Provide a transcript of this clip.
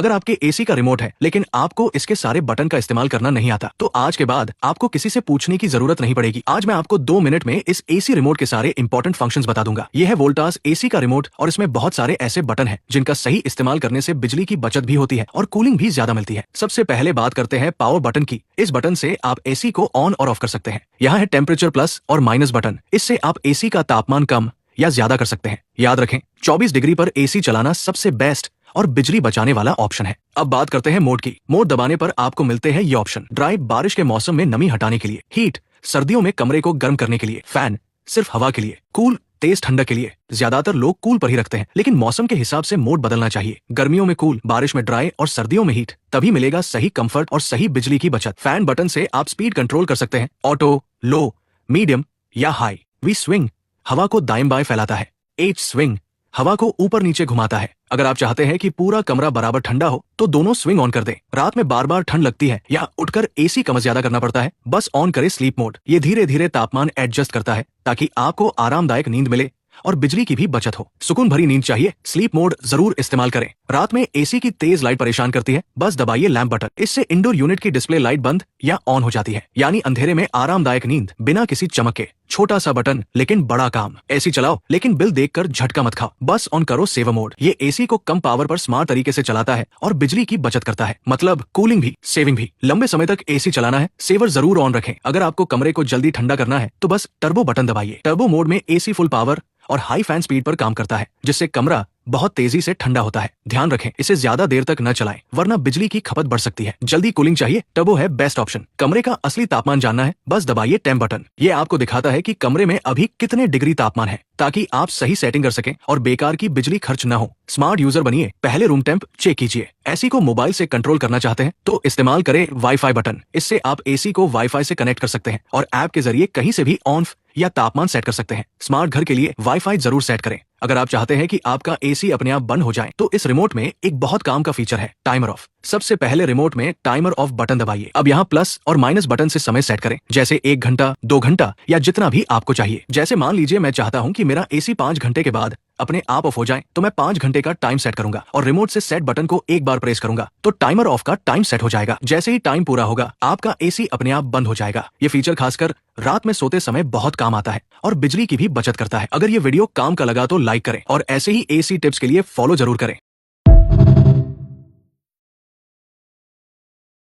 अगर आपके एसी का रिमोट है लेकिन आपको इसके सारे बटन का इस्तेमाल करना नहीं आता, तो आज के बाद आपको किसी से पूछने की जरूरत नहीं पड़ेगी। आज मैं आपको 2 मिनट में इस एसी रिमोट के सारे इंपॉर्टेंट फंक्शंस बता दूंगा। यह है वोल्टास एसी का रिमोट और इसमें बहुत सारे ऐसे बटन हैं जिनका सही इस्तेमाल करने से बिजली की बचत भी होती है और कूलिंग भी ज्यादा मिलती है। सबसे पहले बात करते हैं पावर बटन की। इस बटन से आप एसी को ऑन और ऑफ कर सकते हैं। यहाँ है टेम्परेचर प्लस और माइनस बटन। इससे आप एसी का तापमान कम या ज्यादा कर सकते हैं। याद रखें, 24 डिग्री पर एसी चलाना सबसे बेस्ट और बिजली बचाने वाला ऑप्शन है। अब बात करते हैं मोड की। मोड दबाने पर आपको मिलते हैं ये ऑप्शन। ड्राई, बारिश के मौसम में नमी हटाने के लिए। हीट, सर्दियों में कमरे को गर्म करने के लिए। फैन, सिर्फ हवा के लिए। कूल, तेज ठंडक के लिए। ज्यादातर लोग कूल पर ही रखते हैं, लेकिन मौसम के हिसाब से मोड बदलना चाहिए। गर्मियों में कूल, बारिश में ड्राई और सर्दियों में हीट। तभी मिलेगा सही कंफर्ट और सही बिजली की बचत। फैन बटन से आप स्पीड कंट्रोल कर सकते हैं। ऑटो, लो, मीडियम या हाई। वी स्विंग, हवा को दाएं बाएं फैलाता है। एच स्विंग, हवा को ऊपर नीचे घुमाता है। अगर आप चाहते हैं कि पूरा कमरा बराबर ठंडा हो तो दोनों स्विंग ऑन कर दें। रात में बार बार ठंड लगती है या उठकर एसी कम ज्यादा करना पड़ता है, बस ऑन करें स्लीप मोड। ये धीरे धीरे तापमान एडजस्ट करता है ताकि आपको आरामदायक नींद मिले और बिजली की भी बचत हो। सुकून भरी नींद चाहिए, स्लीप मोड जरूर इस्तेमाल करें। रात में एसी की तेज लाइट परेशान करती है, बस दबाइए लैंप बटन। इससे इंडोर यूनिट की डिस्प्ले लाइट बंद या ऑन हो जाती है, यानी अंधेरे में आरामदायक नींद बिना किसी चमक के। छोटा सा बटन लेकिन बड़ा काम। एसी चलाओ लेकिन बिल देखकर झटका मत खाओ, बस ऑन करो सेवर मोड। ये एसी को कम पावर पर स्मार्ट तरीके से चलाता है और बिजली की बचत करता है, मतलब कूलिंग भी सेविंग भी। लंबे समय तक एसी चलाना है, सेवर जरूर ऑन रखें। अगर आपको कमरे को जल्दी ठंडा करना है तो बस टर्बो बटन दबाइए। टर्बो मोड में एसी फुल पावर और हाई फैन स्पीड पर काम करता है, जिससे कमरा बहुत तेजी से ठंडा होता है। ध्यान रखें, इसे ज्यादा देर तक न चलाएं, वरना बिजली की खपत बढ़ सकती है। जल्दी कूलिंग चाहिए, टर्बो है बेस्ट ऑप्शन। कमरे का असली तापमान जानना है, बस दबाइए टेम्प बटन। ये आपको दिखाता है कि कमरे में अभी कितने डिग्री तापमान है, ताकि आप सही सेटिंग कर सकें और बेकार की बिजली खर्च न हो। स्मार्ट यूजर बनिए, पहले रूम टेम्प चेक कीजिए। एसी को मोबाइल से कंट्रोल करना चाहते हैं तो इस्तेमाल करें वाईफाई बटन। इससे आप एसी को वाईफाई से कनेक्ट कर सकते हैं और ऐप के जरिए कहीं से भी ऑन या तापमान सेट कर सकते हैं। स्मार्ट घर के लिए वाईफाई जरूर सेट करें। अगर आप चाहते हैं कि आपका एसी अपने आप बंद हो जाए तो इस रिमोट में एक बहुत काम का फीचर है, टाइमर ऑफ। सबसे पहले रिमोट में टाइमर ऑफ बटन दबाइए। अब यहाँ प्लस और माइनस बटन से समय सेट करें, जैसे 1 घंटा, 2 घंटा या जितना भी आपको चाहिए। जैसे मान लीजिए मैं चाहता हूँ कि मेरा एसी 5 घंटे के बाद अपने आप ऑफ हो जाए, तो मैं 5 घंटे का टाइम सेट करूंगा और रिमोट से सेट बटन को एक बार प्रेस करूंगा तो टाइमर ऑफ का टाइम सेट हो जाएगा। जैसे ही टाइम पूरा होगा आपका एसी अपने आप बंद हो जाएगा। ये फीचर खासकर रात में सोते समय बहुत काम आता है और बिजली की भी बचत करता है। अगर ये वीडियो काम का लगा तो लाइक करें और ऐसे ही एसी टिप्स के लिए फॉलो जरूर करें।